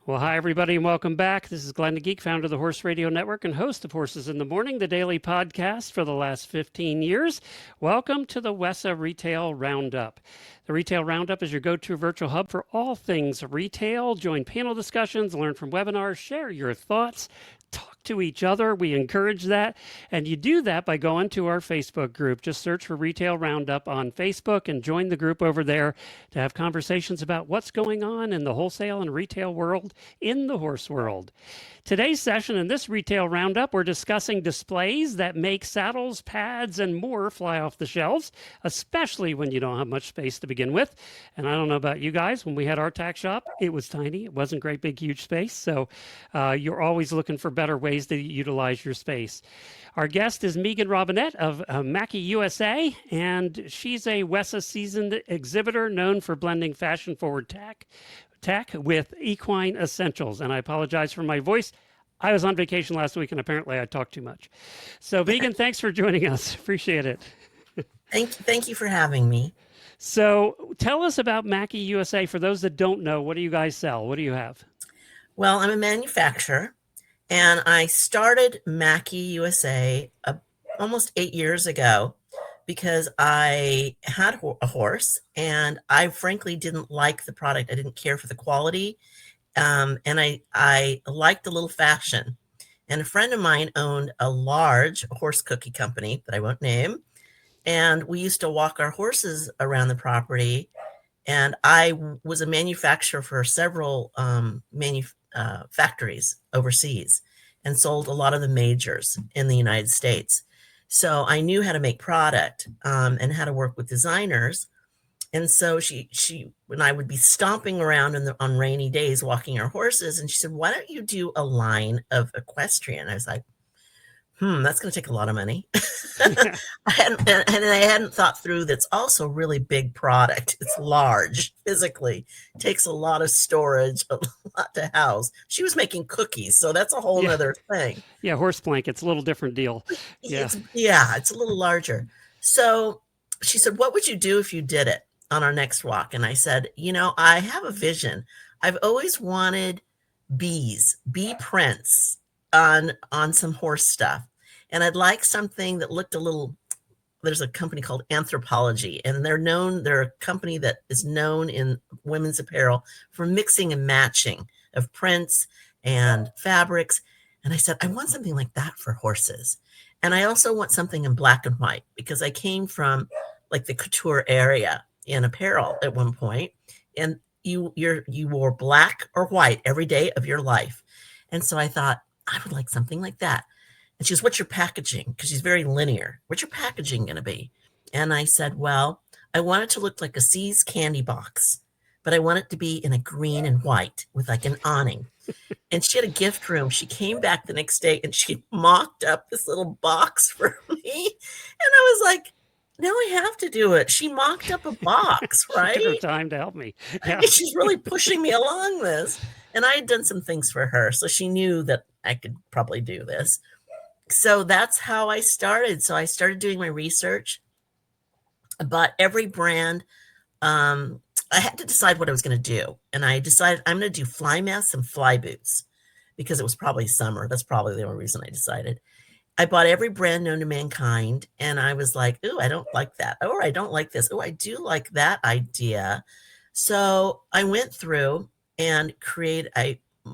Well, hi, everybody, and welcome back. This is Glenn the Geek, founder of the Horse Radio Network and host of Horses in the Morning, the daily podcast for the last 15 years. Welcome to the WESA Retail Roundup. The Retail Roundup is your go-to virtual hub for all things retail. Join panel discussions, learn from webinars, share your thoughts, talk to each other. We encourage that. And you do that by going to our Facebook group. Just search for Retail Roundup on Facebook and join the group over there to have conversations about what's going on in the wholesale and retail world in the horse world. Today's session in this Retail Roundup, we're discussing displays that make saddles, pads, and more fly off the shelves, especially when you don't have much space to begin with. And I don't know about you guys, when we had our tack shop, it was tiny. It wasn't great, big, huge space. So you're always looking for better ways to utilize your space. Our guest is Megan Robinette of Mackie USA, and she's a WESA seasoned exhibitor known for blending fashion-forward tack with equine essentials. And I apologize for my voice. I was on vacation last week, and apparently I talked too much. So, Megan, thanks for joining us. Appreciate it. Thank you for having me. So, tell us about Mackie USA. For those that don't know, what do you guys sell? What do you have? Well, I'm a manufacturer, and I started Mackie USA almost 8 years ago because I had a horse, and I frankly didn't like the product. I didn't care for the quality, and I liked a little fashion. And a friend of mine owned a large horse cookie company that I won't name, and we used to walk our horses around the property. And I was a manufacturer for several factories overseas and sold a lot of the majors in the United States. So I knew how to make product and how to work with designers. And so she when I would be stomping around on rainy days walking our horses, and she said, "Why don't you do a line of equestrian?" I was like, that's going to take a lot of money. I hadn't thought through that's also really big product. It's large physically, takes a lot of storage, a lot to house. She was making cookies, so that's a whole other thing. Yeah, horse blankets, a little different deal. It's a little larger. So she said, "What would you do if you did it on our next walk?" And I said, I have a vision. I've always wanted bee prints on some horse stuff. And I'd like something that looked a little. There's a company called Anthropology, and they're a company that is known in women's apparel for mixing and matching of prints and fabrics. And I said, I want something like that for horses. And I also want something in black and white, because I came from like the couture area in apparel at one point, and you wore black or white every day of your life. And so I thought, I would like something like that. And she goes, "What's your packaging?" Because she's very linear. "What's your packaging going to be?" And I said, "Well, I want it to look like a See's candy box, but I want it to be in a green and white with like an awning." And she had a gift room. She came back the next day and she mocked up this little box for me. And I was like, now I have to do it. She mocked up a box, right? She took her time to help me. Yeah. She's really pushing me along this. And I had done some things for her, so she knew that I could probably do this. So that's how I started. So I started doing my research about every brand. I had to decide what I was going to do. And I decided I'm going to do fly masks and fly boots because it was probably summer. That's probably the only reason I decided. I bought every brand known to mankind, and I was like, "Ooh, I don't like that. Or I don't like this. Oh, I do like that idea." So I went through and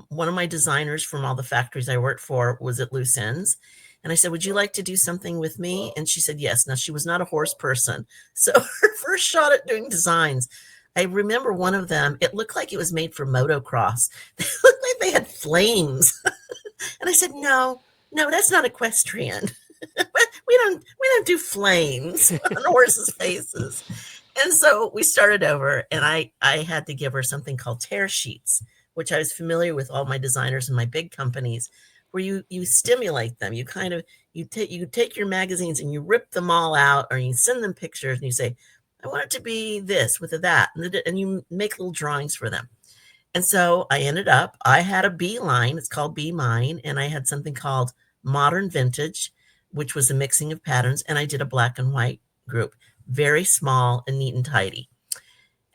one of my designers from all the factories I worked for was at Loose Ends. And I said, "Would you like to do something with me?" And she said, yes. Now, she was not a horse person. So her first shot at doing designs, I remember one of them, it looked like it was made for motocross. They looked like they had flames. And I said, no, that's not equestrian. we don't do flames on horses' faces. And so we started over, and I had to give her something called tear sheets, which I was familiar with all my designers in my big companies, where you stimulate them. You kind of you take your magazines and you rip them all out, or you send them pictures and you say, "I want it to be this with that," and you make little drawings for them. And so I had a B line. It's called Be Mine, and I had something called Modern Vintage, which was a mixing of patterns, and I did a black and white group, very small and neat and tidy.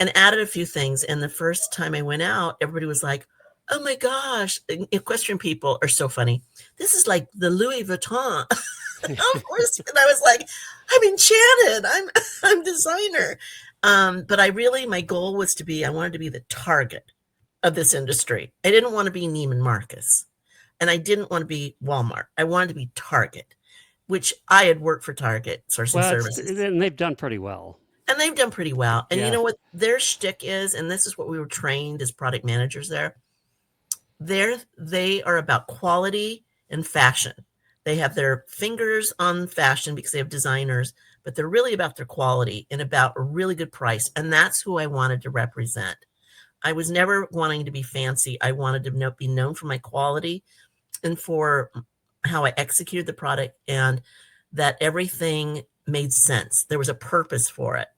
and added a few things. And the first time I went out, everybody was like, "Oh my gosh!" Equestrian people are so funny. This is like the Louis Vuitton of course. And I was like, I'm enchanted. I'm designer. But my goal was I wanted to be the target of this industry. I didn't want to be Neiman Marcus, and I didn't want to be Walmart. I wanted to be Target, which I had worked for Target sourcing Well, services. and they've done pretty well. And they've done pretty well. And you Yeah. know what their shtick is, and this is what we were trained as product managers there. They are about quality and fashion. They have their fingers on fashion because they have designers, but they're really about their quality and about a really good price. And that's who I wanted to represent. I was never wanting to be fancy. I wanted to be known for my quality and for how I executed the product, and that everything made sense. There was a purpose for it.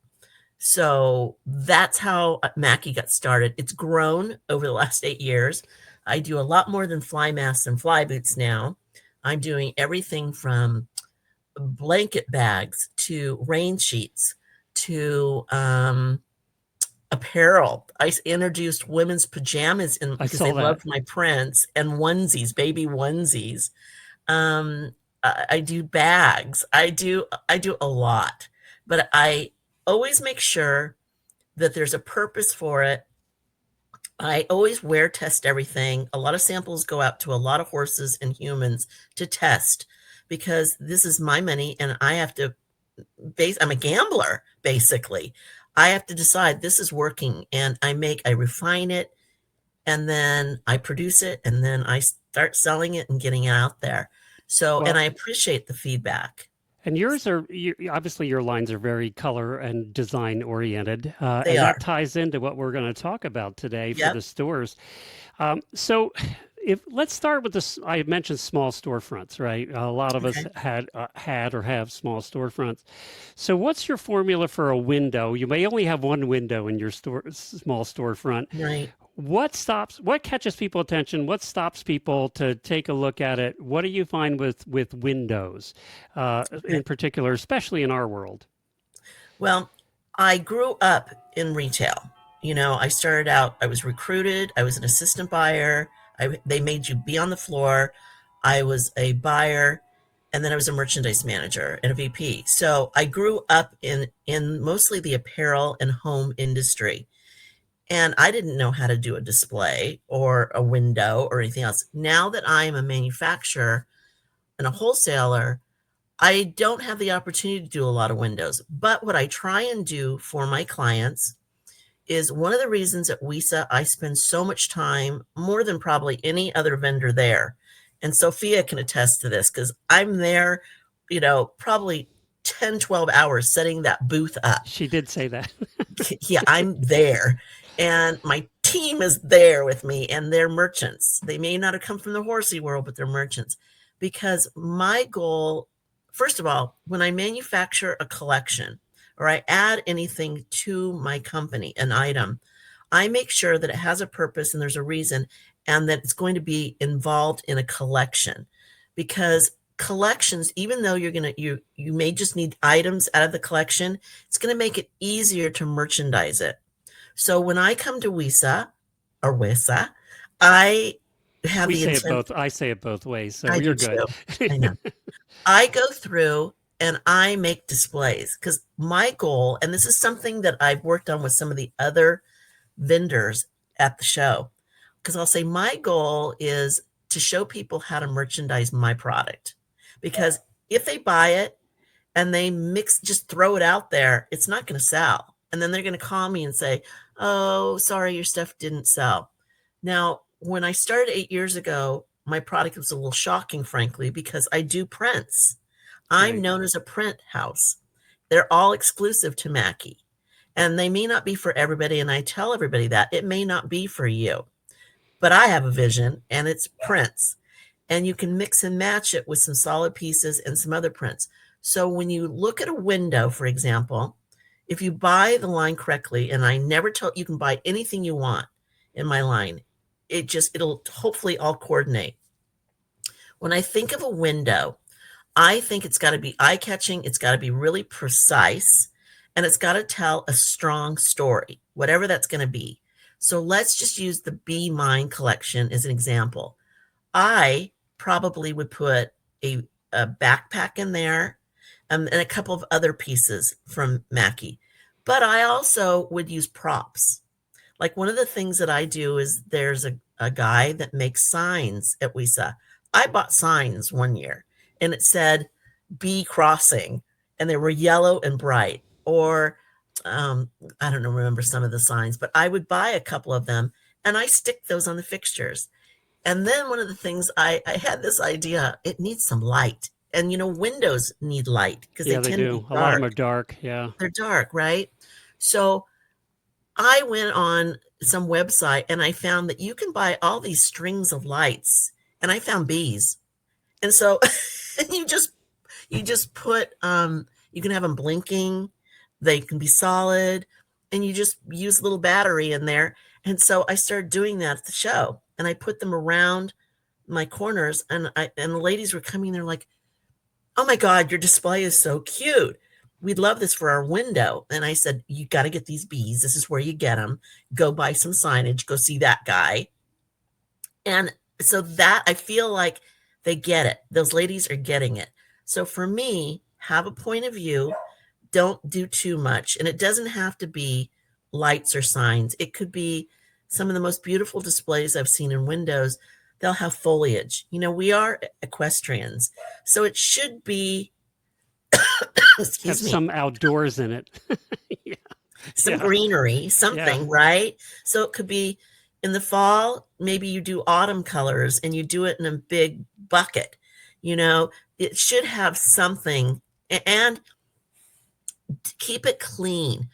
So that's how Mackie got started. It's grown over the last 8 years. I do a lot more than fly masks and fly boots now. I'm doing everything from blanket bags to rain sheets to apparel. I introduced women's pajamas because saw they that. loved my prints, and onesies, baby onesies. I do bags. I do a lot, but I always make sure that there's a purpose for it. I always wear test everything. A lot of samples go out to a lot of horses and humans to test because this is my money and I have to I'm a gambler, basically. I have to decide this is working, and I refine it, and then I produce it, and then I start selling it and getting it out there. So, and Well, I appreciate the feedback. and obviously your lines are very color and design oriented, They and that are. ties into what we're going to talk about today for Yep. the stores. So, if let's start with this, I mentioned small storefronts, right? A lot of us Okay. had or have small storefronts. So, what's your formula for a window? You may only have one window in your small storefront. Right. What catches people attention? What stops people to take a look at it? What do you find with windows, in particular, especially in our world? Well, I grew up in retail. I started out, I was recruited, I was an assistant buyer. They made you be on the floor. I was a buyer, and then I was a merchandise manager and a VP. So I grew up in mostly the apparel and home industry. And I didn't know how to do a display or a window or anything else. Now that I am a manufacturer and a wholesaler, I don't have the opportunity to do a lot of windows. But what I try and do for my clients is one of the reasons at WISA I spend so much time, more than probably any other vendor there. And Sophia can attest to this because I'm there, probably 10, 12 hours setting that booth up. She did say that. Yeah, I'm there. And my team is there with me, and they're merchants. They may not have come from the horsey world, but they're merchants. Because my goal, first of all, when I manufacture a collection or I add anything to my company, an item, I make sure that it has a purpose and there's a reason, and that it's going to be involved in a collection. Because collections, even though you may just need items out of the collection, it's going to make it easier to merchandise it. So when I come to WISA, I have We the say it intent. both. I say it both ways, so I you're do good. too. I know. I go through and I make displays because my goal, and this is something that I've worked on with some of the other vendors at the show, because I'll say my goal is to show people how to merchandise my product. Because if they buy it and they just throw it out there, it's not going to sell. And then they're going to call me and say, "Oh, sorry, your stuff didn't sell." Now, when I started 8 years ago, my product was a little shocking, frankly, because I do prints. I'm Right. known as a print house. They're all exclusive to Mackie, and they may not be for everybody. And I tell everybody that it may not be for you, but I have a vision, and it's prints. And you can mix and match it with some solid pieces and some other prints. So when you look at a window, for example, if you buy the line correctly, and I never tell you can buy anything you want in my line, it'll hopefully all coordinate. When I think of a window, I think it's got to be eye-catching, it's got to be really precise, and it's got to tell a strong story, whatever that's going to be. So let's just use the Be Mine collection as an example. I probably would put a backpack in there, and a couple of other pieces from Mackie. But I also would use props. Like one of the things that I do is there's a guy that makes signs at WISA. I bought signs one year and it said "Bee Crossing," and they were yellow and bright. Or I don't know, remember some of the signs, but I would buy a couple of them and I stick those on the fixtures. And then one of the things I had this idea, it needs some light. And windows need light because they Yeah, they tend to be do. A lot of them dark. are dark. Yeah. They're dark, right? So I went on some website and I found that you can buy all these strings of lights, and I found bees. And so you just put you can have them blinking, they can be solid, and you just use a little battery in there. And so I started doing that at the show, and I put them around my corners, and the ladies were coming there like, "Oh my God, your display is so cute. We'd love this for our window." And I said, "You got to get these bees. This is where you get them. Go buy some signage. Go see that guy." And so that I feel like they get it. Those ladies are getting it. So for me, have a point of view. Don't do too much. And it doesn't have to be lights or signs. It could be some of the most beautiful displays I've seen in windows. They'll have foliage. We are equestrians. So it should be, Have excuse me, some outdoors in it. Yeah. some Yeah. greenery, Yeah. something, right? So it could be in the fall, maybe you do autumn colors and you do it in a big bucket. It should have something, and keep it clean.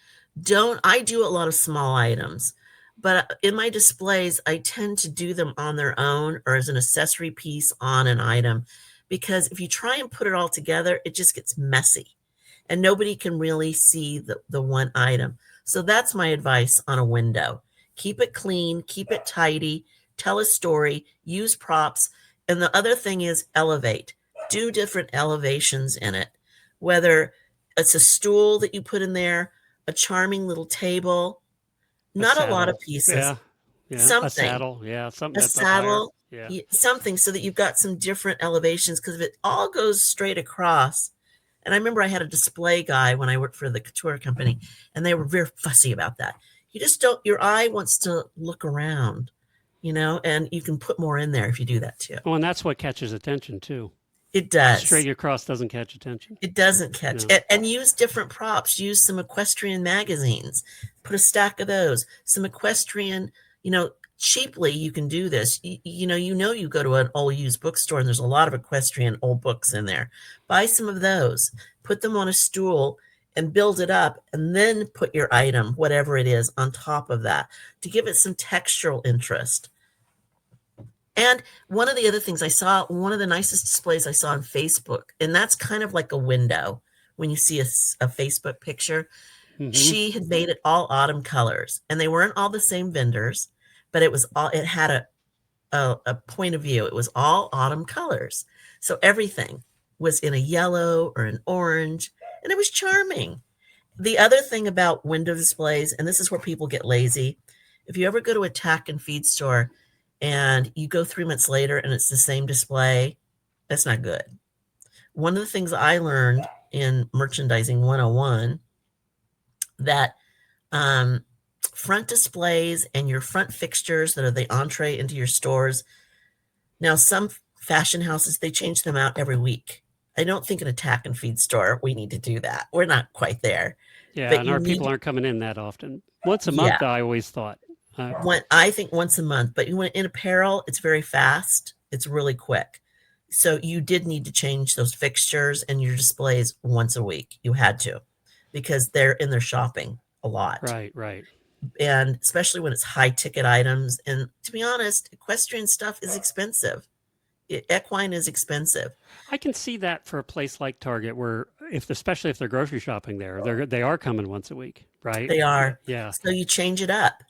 I do a lot of small items, but in my displays, I tend to do them on their own or as an accessory piece on an item, because if you try and put it all together, it just gets messy and nobody can really see the one item. So that's my advice on a window. Keep it clean, keep it tidy, tell a story, use props. And the other thing is elevate. Do different elevations in it, whether it's a stool that you put in there, a charming little table, A not a lot of saddle. pieces, Yeah. Yeah. A something, saddle. Yeah. Something a that's up higher. saddle, Yeah. something so that you've got some different elevations. Because if it all goes straight across, and I remember I had a display guy when I worked for the couture company, and they were very fussy about that. You just don't, your eye wants to look around, and you can put more in there if you do that too. Oh, and that's what catches attention too. It does. Straight across doesn't catch attention. It doesn't catch. No. And use different props. Use some equestrian magazines. Put a stack of those. Some equestrian, cheaply you can do this. You go to an old used bookstore and there's a lot of equestrian old books in there. Buy some of those. Put them on a stool and build it up, and then put your item, whatever it is, on top of that to give it some textural interest. And one of the other things I saw, one of the nicest displays I saw on Facebook, and that's kind of like a window when you see a Facebook picture. Mhm. She had made it all autumn colors, and they weren't all the same vendors, but it had a point of view. It was all autumn colors. So everything was in a yellow or an orange, and it was charming. The other thing about window displays, and this is where people get lazy, if you ever go to a tack and feed store and you go 3 months later and it's the same display, that's not good. One of the things I learned in Merchandising 101, that front displays and your front fixtures that are the entree into your stores. Now, some fashion houses, they change them out every week. I don't think in a tack and feed store we need to do that. We're not quite there. Yeah. But And you our need, people aren't coming in that often. Once a yeah, month, I always thought. I think once a month. But in apparel, it's very fast. It's really quick. So you did need to change those fixtures and your displays once a week. You had to, because they're in their shopping a lot. Right. Right. And especially when it's high ticket items. And to be honest, equestrian stuff is expensive. Equine is expensive. I can see that for a place like Target, where especially if they're grocery shopping there, they are coming once a week, right? They are. Yeah. So you change it up.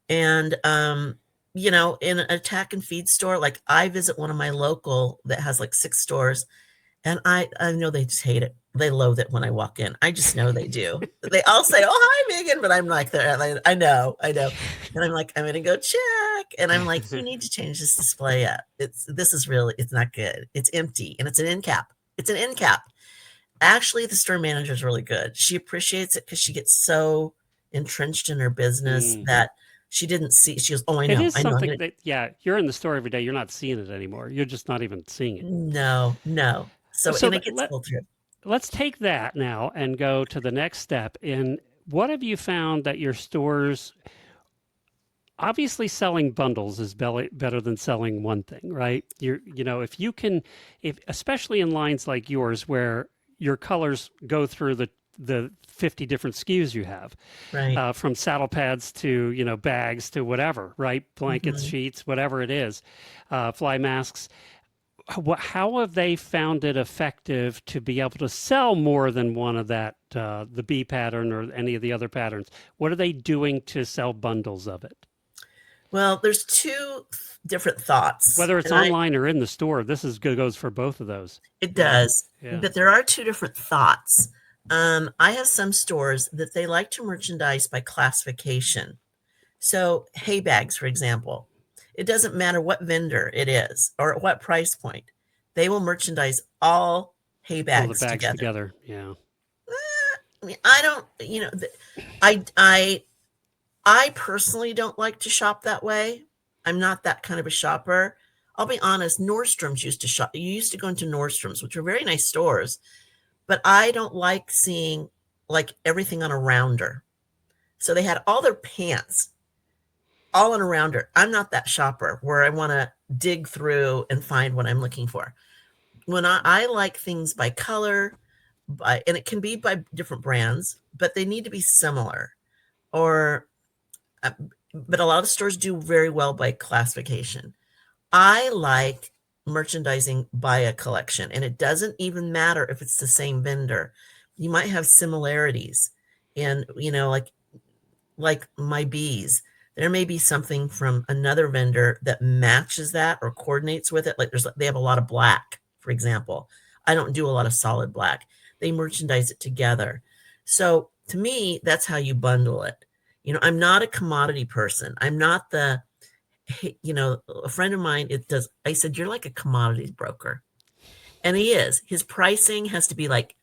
And in a tack and feed store, like I visit one of my local that has like 6 stores, and I know they just hate it. they loathe it when I walk in. I just know they do. They all say, "Oh, hi, Megan," but I'm like, I know. And I'm like, I'm gonna go check. And I'm like, you need to change this display up. It's not good. It's empty and it's an end cap. It's an end cap. Actually, the store manager is really good. She appreciates it because she gets so entrenched in her business that she didn't see. She goes, "Oh, I It know, is I know." something that, yeah, you're in the store every day. You're not seeing it anymore. You're just not even seeing it. No, no. So, So and it gets pulled through. let's take that now and go to the next step. In what have you found that your stores, obviously selling bundles is better than selling one thing, right? If you can, if especially in lines like yours where your colors go through the 50 different SKUs you have, Right. from saddle pads to bags to whatever, right? Blankets, Mhm. sheets, whatever it is, fly masks. How have they found it effective to be able to sell more than one of that, the B pattern or any of the other patterns? What are they doing to sell bundles of it? Well, there's two different thoughts, Whether it's and online or in the store, this is good, goes for both of those. it Yeah. does, Yeah. but there are two different thoughts. I have some stores that they like to merchandise by classification. So, hay bags, for example, it doesn't matter what vendor it is or at what price point, they will merchandise all hay All the bags bags together. together. Yeah. I mean, I don't, I, I, I personally don't like to shop that way. I'm not that kind of a shopper. I'll be honest, Nordstrom's used to shop. You used to go into Nordstrom's, which are very nice stores, but I don't like seeing like everything on a rounder. So they had all their pants all on a rounder. I'm not that shopper where I want to dig through and find what I'm looking for. When I like things by color, and it can be by different brands, but they need to be similar. Or, uh, but a lot of stores do very well by classification. I like merchandising by a collection, and it doesn't even matter if it's the same vendor. You might have similarities in, like my bees. There may be something from another vendor that matches that or coordinates with it. Like they have a lot of black, for example. I don't do a lot of solid black. They merchandise it together. So to me, that's how you bundle it. I'm not a commodity person. I'm not a friend of mine, I said, "You're like a commodities broker." And he is. His pricing has to be like,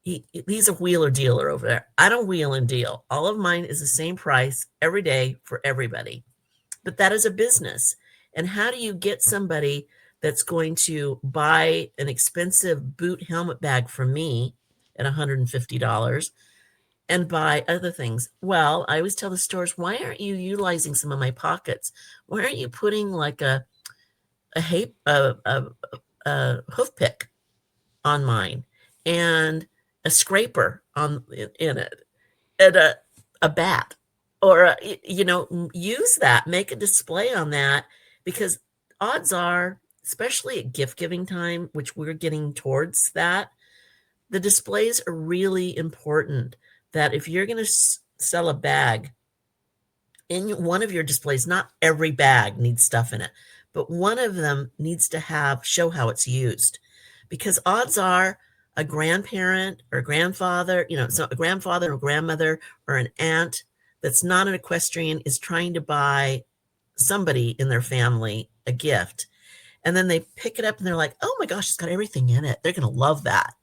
he's a wheeler dealer over there. I don't wheel and deal. All of mine is the same price every day for everybody. But that is a business. And how do you get somebody that's going to buy an expensive boot helmet bag from me at $150 and buy other things? Well, I always tell the stores, why aren't you utilizing some of my pockets? Why aren't you putting like a, hay, a hoof pick on mine and a scraper in it and a bat or use that, make a display on that, because odds are, especially at gift giving time, which we're getting towards that, the displays are really important. That if you're going to sell a bag in one of your displays, not every bag needs stuff in it, but one of them needs to show how it's used, because odds are a grandparent or grandfather, so a grandfather or grandmother or an aunt that's not an equestrian is trying to buy somebody in their family a gift. And then they pick it up and they're like, "Oh my gosh, it's got everything in it." They're going to love that.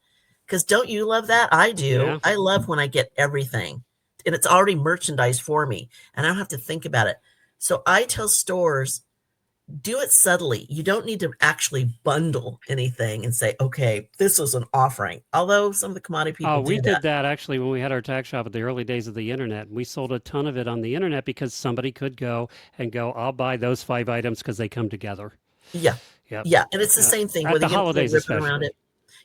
Because don't you love that? I do. Yeah. I love when I get everything and it's already merchandised for me and I don't have to think about it. So I tell stores, do it subtly. You don't need to actually bundle anything and say, "Okay, this was an offering." Although some of the commodity people Oh, we do that. did that actually when we had our tack shop at the early days of the internet. We sold a ton of it on the internet because somebody could go, "I'll buy those 5 items because they come together." Yeah. Yep. Yeah. And it's the same thing, At whether the you get a little holidays, ribbon around especially.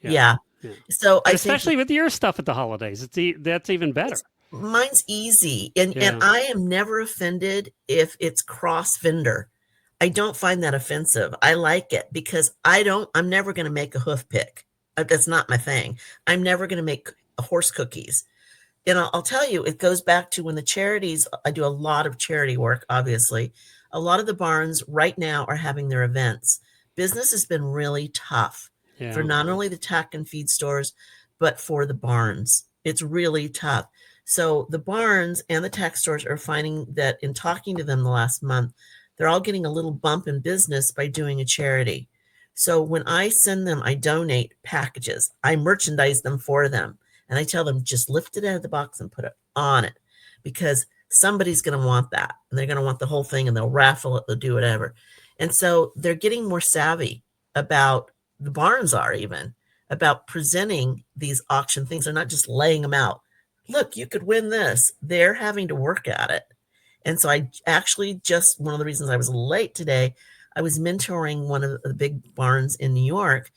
it. Yeah. Yeah. Yeah. So And I think especially with your stuff at the holidays, that's even better. mine's easy. And Yeah. I am never offended if it's cross vendor. I don't find that offensive. I like it because I'm never going to make a hoof pick. That's not my thing. I'm never going to make horse cookies. And I'll tell you, it goes back to when the charities, I do a lot of charity work, obviously. A lot of the barns right now are having their events. Business has been really tough for Yeah. not only the tack and feed stores, but for the barns. It's really tough. So the barns and the tack stores are finding that in talking to them the last month, they're all getting a little bump in business by doing a charity. So when I send them, I donate packages, I merchandise them for them. And I tell them, just lift it out of the box and put it on it, because somebody's going to want that. And they're going to want the whole thing, and they'll raffle it, they'll do whatever. And so they're getting more savvy about, the barns are even, about presenting these auction things. They're not just laying them out. Look, you could win this. They're having to work at it. And so I actually, just one of the reasons I was late today, I was mentoring one of the big barns in New York.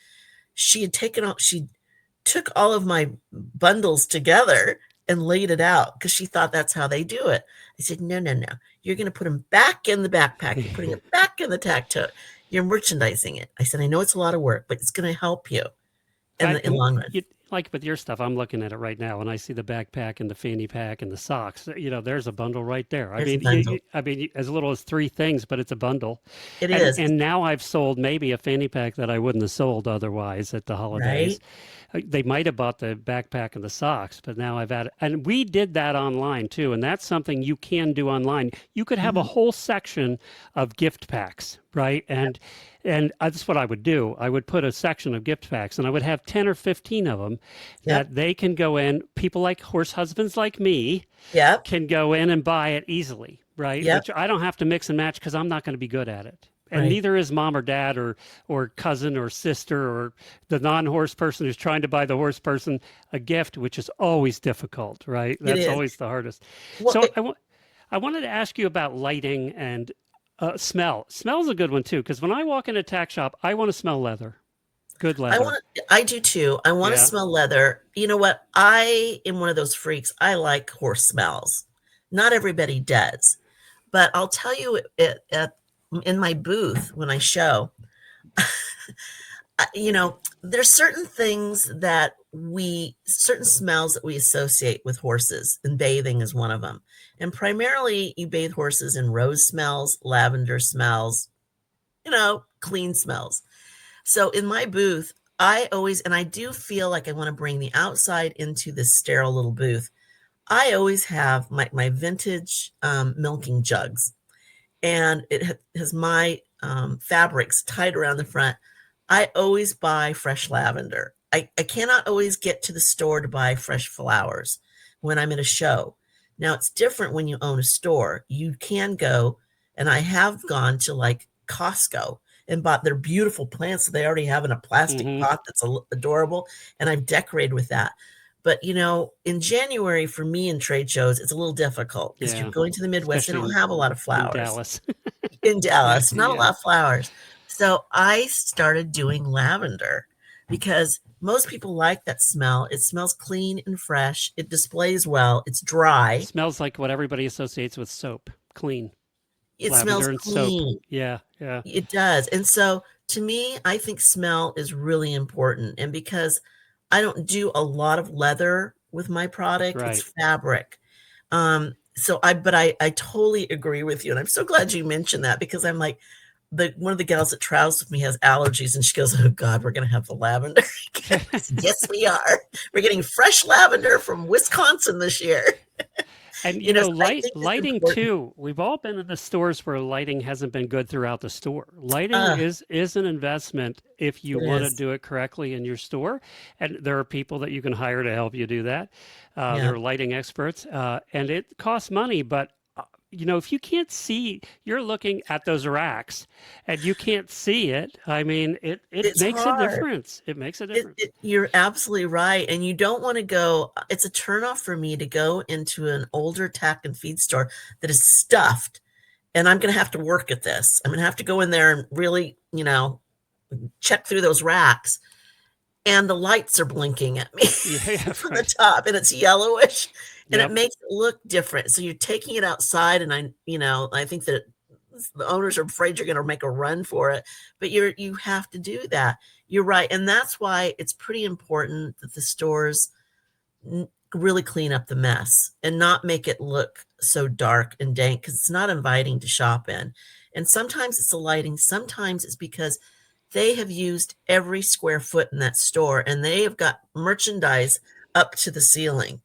She took all of my bundles together and laid it out because she thought that's how they do it. I said, no, no, no. You're going to put them back in the backpack. You're putting it back in the tack tote. You're merchandising it. I said, I know it's a lot of work, but it's going to help you in the long run. Like with your stuff, I'm looking at it right now, and I see the backpack and the fanny pack and the socks. There's a bundle right there. I mean, as little as 3 things, but it's a bundle. It is. And now I've sold maybe a fanny pack that I wouldn't have sold otherwise at the holidays. Right? They might have bought the backpack and the socks, but now I've added, and we did that online too. And that's something you can do online. You could have a whole section of gift packs, right? And that's what I would do. I would put a section of gift packs, and I would have 10 or 15 of them that they can go in. People like horse husbands like me can go in and buy it easily, right? Which I don't have to mix and match because I'm not going to be good at it. And neither is mom or dad or cousin or sister or the non-horse person who's trying to buy the horse person a gift, which is always difficult, right? That's always the hardest. Well, so I wanted to ask you about lighting and smell. Smell's a good one too, because when I walk in a tack shop, I want to smell leather. Good leather. I do too. I want to smell leather. You know what? I am one of those freaks. I like horse smells. Not everybody does, but I'll tell you, in my booth when I show, there's certain things certain smells that we associate with horses, and bathing is one of them. And primarily you bathe horses in rose smells, lavender smells, clean smells. So in my booth, I do feel like I want to bring the outside into this sterile little booth. I always have my vintage milking jugs, and it has my fabrics tied around the front. I always buy fresh lavender. I cannot always get to the store to buy fresh flowers when I'm at a show. Now, it's different when you own a store. You can go, and I have gone to like Costco and bought their beautiful plants that they already have in a plastic pot that's adorable, and I've decorated with that. But, in January for me in trade shows, it's a little difficult because you're going to the Midwest. Especially they don't have a lot of flowers. In Dallas. In Dallas, not a lot of flowers. So I started doing lavender because most people like that smell. It smells clean and fresh. It displays well. It's dry. It smells like what everybody associates with soap. Clean. It smells clean. Soap. Yeah. It does. And so to me, I think smell is really important. And because I don't do a lot of leather with my product, it's fabric. But I totally agree with you. And I'm so glad you mentioned that, because I'm like, one of the gals that travels with me has allergies, and she goes, oh God, we're going to have the lavender. Yes, we are. We're getting fresh lavender from Wisconsin this year. And lighting too. We've all been in the stores where lighting hasn't been good throughout the store. Lighting is an investment if you want to do it correctly in your store. And there are people that you can hire to help you do that. There are lighting experts, and it costs money, but if you can't see, you're looking at those racks and you can't see it. I mean, it makes a difference. It makes a difference. You're absolutely right. And you don't want to go, it's a turnoff for me to go into an older tack and feed store that is stuffed. And I'm going to have to work at this. I'm going to have to go in there and really, check through those racks. And the lights are blinking at me from the top, and it's yellowish. And it makes it look different. So you're taking it outside, and I think that the owners are afraid you're going to make a run for it, but you have to do that. You're right. And that's why it's pretty important that the stores really clean up the mess and not make it look so dark and dank, because it's not inviting to shop in. And sometimes it's the lighting. Sometimes it's because they have used every square foot in that store, and they have got merchandise up to the ceiling.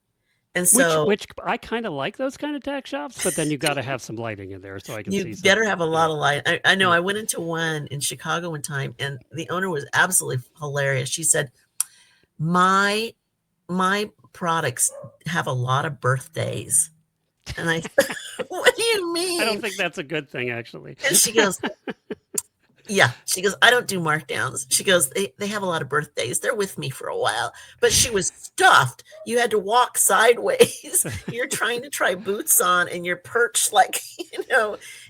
And so Which I kind of like those kind of tack shops, but then you got to have some lighting in there so I can you see better something. have a Yeah. lot of light. I know Yeah. I went into one in Chicago one time, and the owner was absolutely hilarious. She said, my my products have a lot of birthdays. And I said, what do you I don't mean? think that's a good thing, actually. And she goes, yeah. She goes, I don't do markdowns. She goes, they have a lot of birthdays. They're with me for a while. But she was stuffed. You had to walk sideways. You're trying to try boots on and you're perched like,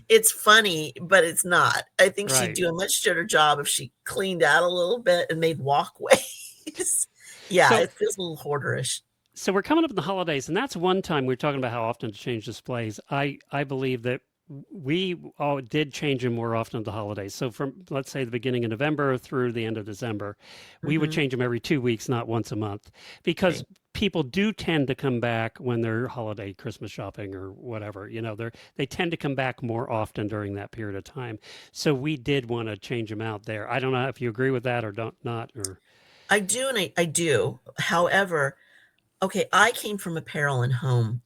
it's funny, but it's not. I think she'd Right. do a much better job if she cleaned out a little bit and made walkways. Yeah, So it feels a little hoarderish. so we're coming up in the holidays, and that's one time we're talking about how often to change displays. I believe that we all did change them more often at the holidays. So from, let's say, the beginning of November through the end of December, we would Hmm. change them every 2 weeks, not once a month, because Right. people do tend to come back when they're holiday Christmas shopping or whatever. They tend to come back more often during that period of time. So we did want to change them out there. I don't know if you agree with that or don't not or I do, and I do. However, okay, I came from apparel and home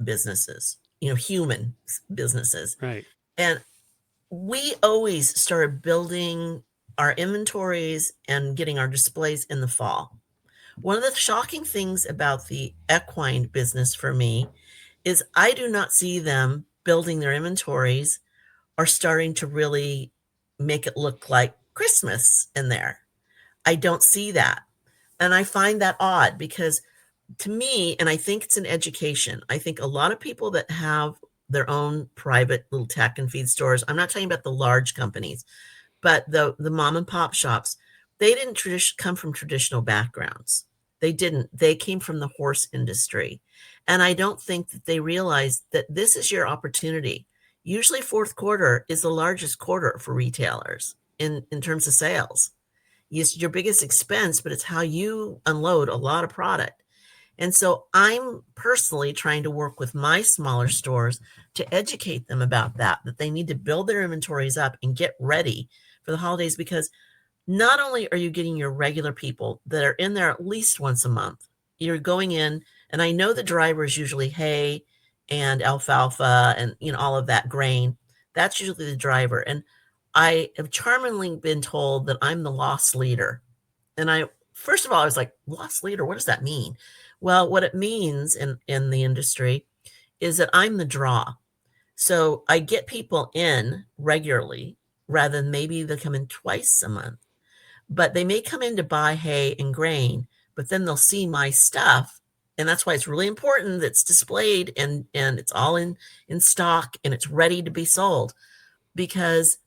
businesses, human businesses. right. And we always started building our inventories and getting our displays in the fall. One of the shocking things about the equine business for me is I do not see them building their inventories or starting to really make it look like Christmas in there. I don't see that. And I find that odd because to me, and I think it's an education. I think a lot of people that have their own private little tack and feed stores, I'm not talking about the large companies, but the mom and pop shops, they didn't come from traditional backgrounds. They didn't. They came from the horse industry. And I don't think that they realized that this is your opportunity. Usually fourth quarter is the largest quarter for retailers in terms of sales. It's your biggest expense, but it's how you unload a lot of product. And so I'm personally trying to work with my smaller stores to educate them about that they need to build their inventories up and get ready for the holidays because not only are you getting your regular people that are in there at least once a month, you're going in, and I know the driver is usually hay and alfalfa and all of that grain. That's usually the driver. And I have charmingly been told that I'm the loss leader. And I first of all, I was like, loss leader, what does that mean? Well, what it means in the industry is that I'm the draw. So I get people in regularly rather than maybe they come in twice a month. But they may come in to buy hay and grain, but then they'll see my stuff. And that's why it's really important that it's displayed and it's all in stock and it's ready to be sold because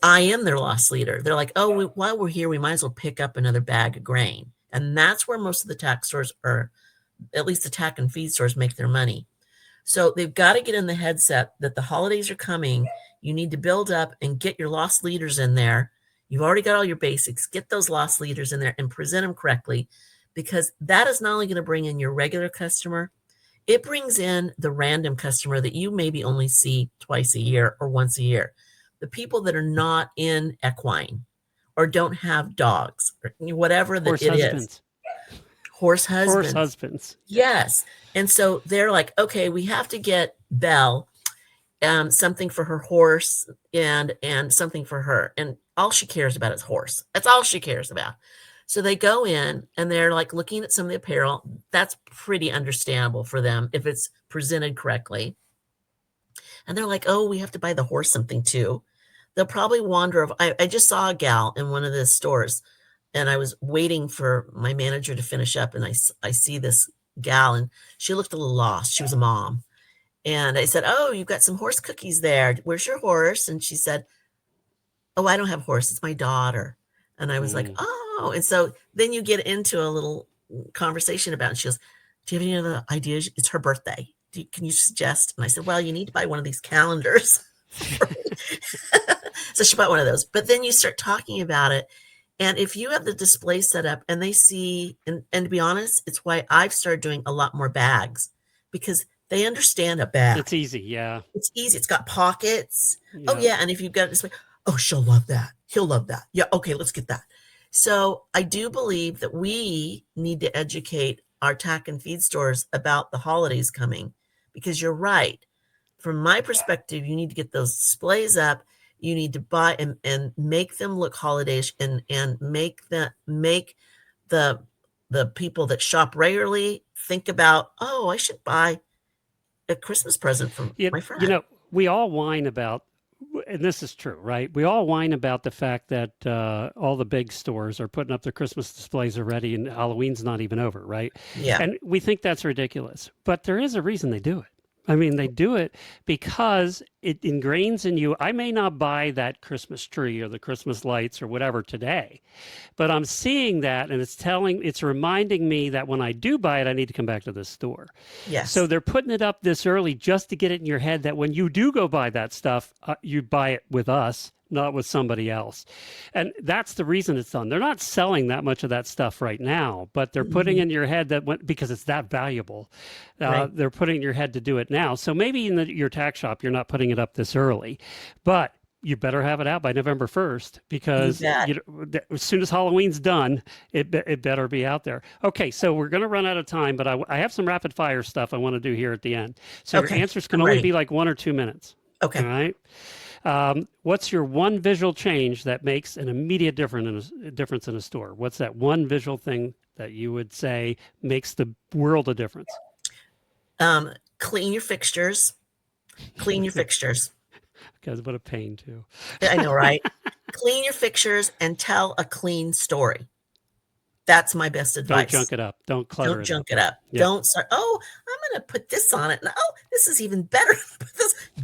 I am their loss leader. They're like, oh, while we're here, we might as well pick up another bag of grain. And that's where most of the tack stores are, at least the tack and feed stores make their money. So they've got to get in the headset that the holidays are coming. You need to build up and get your loss leaders in there. You've already got all your basics. Get those loss leaders in there and present them correctly because that is not only going to bring in your regular customer, it brings in the random customer that you maybe only see twice a year or once a year. The people that are not in equine or don't have dogs or whatever that Horse it is. husbands. Horse Horse husbands. husbands. Yes. And so they're like, okay, we have to get Belle something for her horse and something for her. And all she cares about is horse. That's all she cares about. So they go in and they're like looking at some of the apparel. That's pretty understandable for them if it's presented correctly. And they're like, oh, we have to buy the horse something too. They'll probably wander. I just saw a gal in one of the stores and I was waiting for my manager to finish up. And I see this gal and she looked a little lost. She was a mom. And I said, oh, you've got some horse cookies there. Where's your horse? And she said, oh, I don't have a horse. It's my daughter. And I was like, Mm. oh. And so then you get into a little conversation about it. And she goes, do you have any other ideas? It's her birthday. Can you suggest? And I said, well, you need to buy one of these calendars. So she bought one of those. But then you start talking about it. And if you have the display set up and they see, and to be honest, it's why I've started doing a lot more bags because they understand a bag. It's easy, yeah. It's easy. It's got pockets. Oh, Yeah. yeah. And if you've got a display, Oh, she'll love that. He'll love that. Yeah, okay, let's get that. So I do believe that we need to educate our tack and feed stores about the holidays coming because you're right. From my perspective, you need to get those displays up. You need to buy and make them look holidayish and make the the people that shop regularly think about, oh, I should buy a Christmas present from You, my you friend. know, we all whine about, and this is true, right? We all whine about the fact that all the big stores are putting up their Christmas displays already and Halloween's not even over, right? Yeah. And we think that's ridiculous, but there is a reason they do it. I mean, they do it because it ingrains in you. I may not buy that Christmas tree or the Christmas lights or whatever today, but I'm seeing that and it's reminding me that when I do buy it, I need to come back to this store. So Yes. they're putting it up this early just to get it in your head that when you do go buy that stuff, you buy it with us, not with somebody else. And that's the reason it's done. They're not selling that much of that stuff right now, but they're putting Mhm. in your head that because it's that valuable, Right. they're putting in your head to do it now. So maybe in your tax shop, you're not putting it up this early, but you better have it out by November 1st You because bet. as soon as Halloween's done, it better be out there. Okay, so we're going to run out of time, but I have some rapid fire stuff I want to do here at the end. So your Okay. answers can I'm only ready. be like 1 or 2 minutes. All Okay. right. What's your one visual change that makes an immediate difference in a store? What's that one visual thing that you would say makes the world a difference? Clean your fixtures. Clean your fixtures. Because what a pain too. I know, right? Clean your fixtures and tell a clean story. That's my best Don't advice. junk it up. Don't clutter Don't it up. junk it up. Yeah. Don't start, oh, I'm going to put this on it. And, oh, this is even better.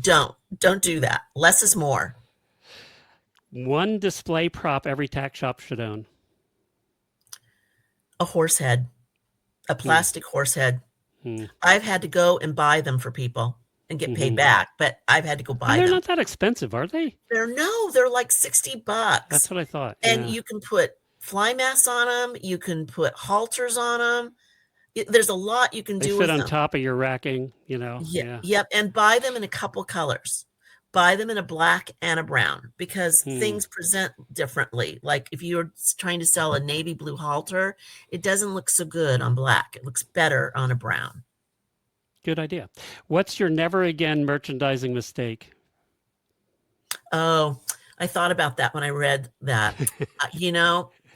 Don't do that. Less is more. One display prop every tack shop should own. A horse head, a Hmm. plastic horse head. Hmm. I've had to go and buy them for people and get paid Hmm. back, but I've had to go And buy they're them. not that expensive, are they? They're like $60. That's what I thought. And Yeah. you can put fly masks on them, you can put halters on them. There's a lot you can They do fit with on them. top of your racking, Yeah, Yeah. yep, and buy them in a couple colors. Buy them in a black and a brown because Hmm. things present differently. Like if you're trying to sell a navy blue halter, it doesn't look so good on black. It looks better on a brown. Good idea. What's your never again merchandising mistake? Oh, I thought about that when I read that.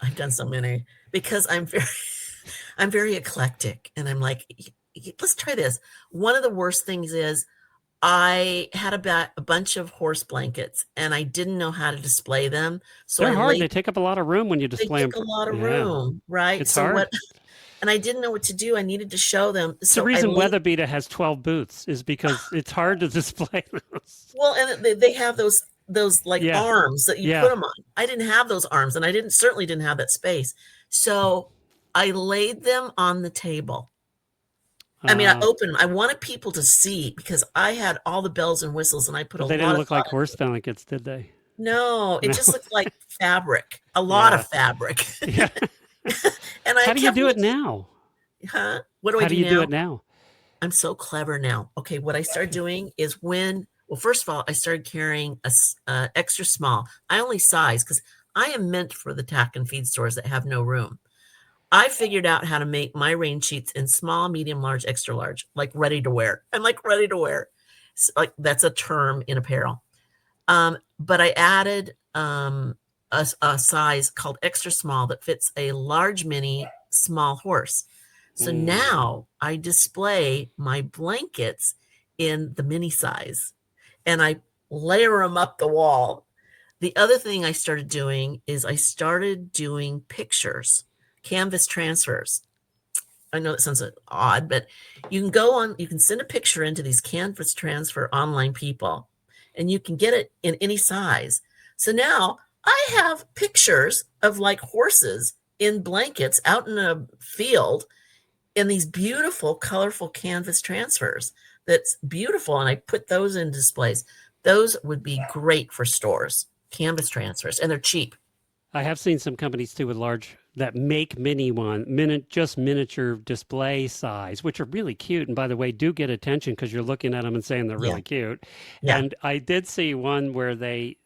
I've done so many because I'm very eclectic and I'm like, let's try this. One of the worst things is I had a bunch of horse blankets and I didn't know how to display them. So They're I hard. laid They take up a lot of room when you they display them. take a lot of Yeah. room, right? It's So hard. what and I didn't know what to do. I needed to show them. It's the So I reason laid Weatherbeeta has 12 booths is because it's hard to display those. well, and they have those like Yeah. arms that you put Yeah. them on. I didn't have those arms and I certainly didn't have that space. So I laid them on the table. I mean, I Uh, opened them. I wanted people to see because I had all the bells and whistles and I put a but they lot didn't of look like thought horse into it. blankets, did they? No, it No. just looked like fabric, a lot Yeah. of fabric. Yeah. And I How do you kept do it looking, now? huh? What do I How do do you do it now? now? I'm so clever now. Okay, what I started doing is well, first of all, I started carrying extra small. I only size because I am meant for the tack and feed stores that have no room. I figured out how to make my rain sheets in small, medium, large, extra large, like ready to wear. I'm like ready to wear. Like that's a term in apparel. But I added a size called extra small that fits a large mini small horse. So Hmm. now I display my blankets in the mini size and I layer them up the wall. The other thing I started doing is I started doing pictures, canvas transfers. I know it sounds odd, but you can send a picture into these canvas transfer online people and you can get it in any size. So now I have pictures of like horses in blankets out in a field in these beautiful, colorful canvas transfers. That's beautiful. And I put those in displays. Those would be great for stores, canvas transfers, and they're cheap. I have seen some companies too with large that make just miniature display size, which are really cute. And by the way, do get attention because you're looking at them and saying they're Yeah. really cute. Yeah. And I did see one where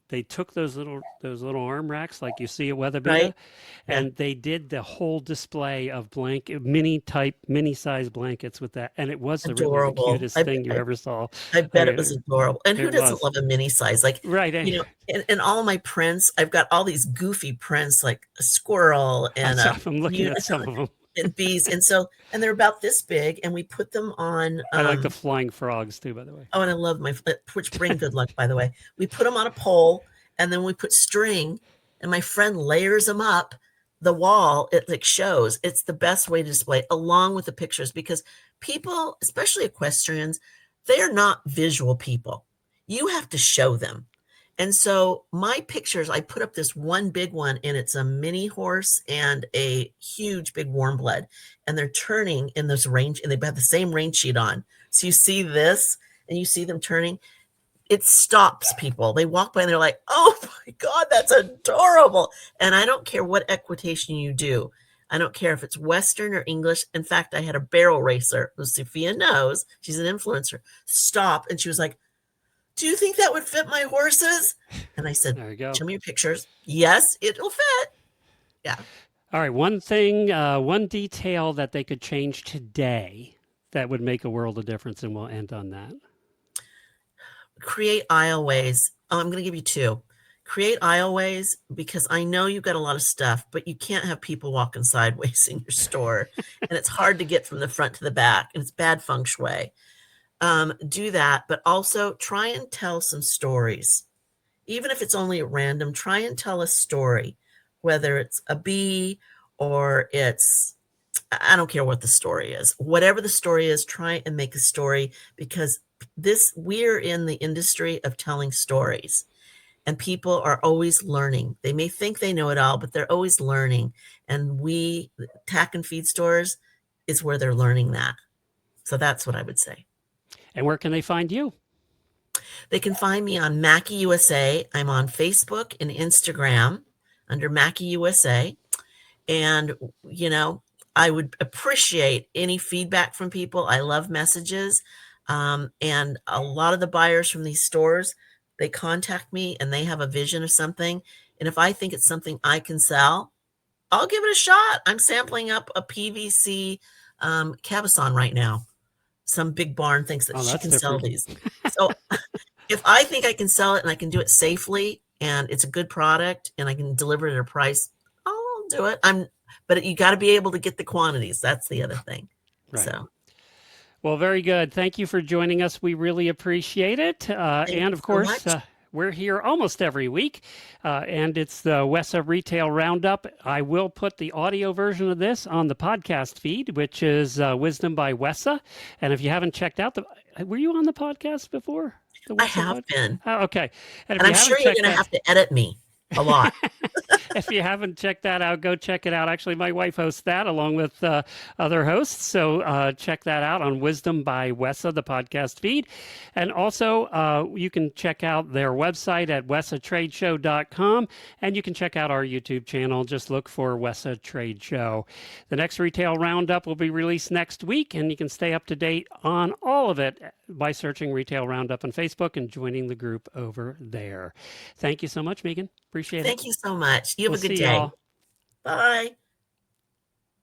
they took those little arm racks like you see at Weatherby, Right? Yeah. and they did the whole display of mini size blankets with that, and it was really the Adorable. cutest thing you ever saw. I I bet it was mean, adorable. And who it doesn't was love a mini size? Like, right. in all my prints, I've got all these goofy prints like a squirrel and I'm looking at some of them. and bees. And they're about this big, and we put them on I like the flying frogs too, by the way. oh, and I love which bring good luck, by the way. We put them on a pole, and then we put string, and my friend layers them up the wall. It like shows. It's the best way to display along with the pictures, because people, especially equestrians, they are not visual people. You have to show them. And so my pictures, I put up this one big one, and it's a mini horse and a huge big warm blood, and they're turning in this range, and they have the same range sheet on. So you see this, and you see them turning. It stops people. They walk by and they're like, "Oh my God, that's adorable!" And I don't care what equitation you do. I don't care if it's Western or English. In fact, I had a barrel racer who Sophia knows. She's an influencer. Stop, and she was like, "Do you think that would fit my horses?" And I said, There you go. "Show me your pictures." Yes, it'll fit. Yeah. All right, one detail that they could change today that would make a world of difference, and we'll end on that. Create aisleways. Oh, I'm going to give you two. Create aisleways, because I know you've got a lot of stuff, but you can't have people walking sideways in your store. And it's hard to get from the front to the back, and it's bad feng shui. Do that, but also try and tell some stories. Even if it's only at random, try and tell a story, whether it's a bee or I don't care what the story is. Whatever the story is, try and make a story, because we're in the industry of telling stories, and people are always learning. They may think they know it all, but they're always learning. And tack and feed stores is where they're learning that. So that's what I would say. And where can they find you? They can find me on Mackie USA. I'm on Facebook and Instagram under Mackie USA. And, I would appreciate any feedback from people. I love messages. And a lot of the buyers from these stores, they contact me and they have a vision of something. And if I think it's something I can sell, I'll give it a shot. I'm sampling up a PVC cabochon right now. Some big barn thinks that she can sell these. So if I think I can sell it and I can do it safely and it's a good product and I can deliver it at a price, I'll do it. But you got to be able to get the quantities. That's the other thing. Right. So. Well, very good. Thank you for joining us. We really appreciate it. And of course, we're here almost every week, and it's the WESA Retail Roundup. I will put the audio version of this on the podcast feed, which is Wisdom by WESA. And if you haven't checked out were you on the podcast before? I have been. Oh, okay. And I'm sure you're going to have to edit me a lot. If you haven't checked that out, go check it out. Actually, my wife hosts that along with other hosts. So check that out on Wisdom by WESA, the podcast feed. And also, you can check out their website at wesatradeshow.com. And you can check out our YouTube channel. Just look for WESA Trade Show. The next Retail Roundup will be released next week. And you can stay up to date on all of it by searching Retail Roundup on Facebook and joining the group over there. Thank you so much, Megan. Appreciate it. Thank you so much. You have a good day. Y'all. Bye.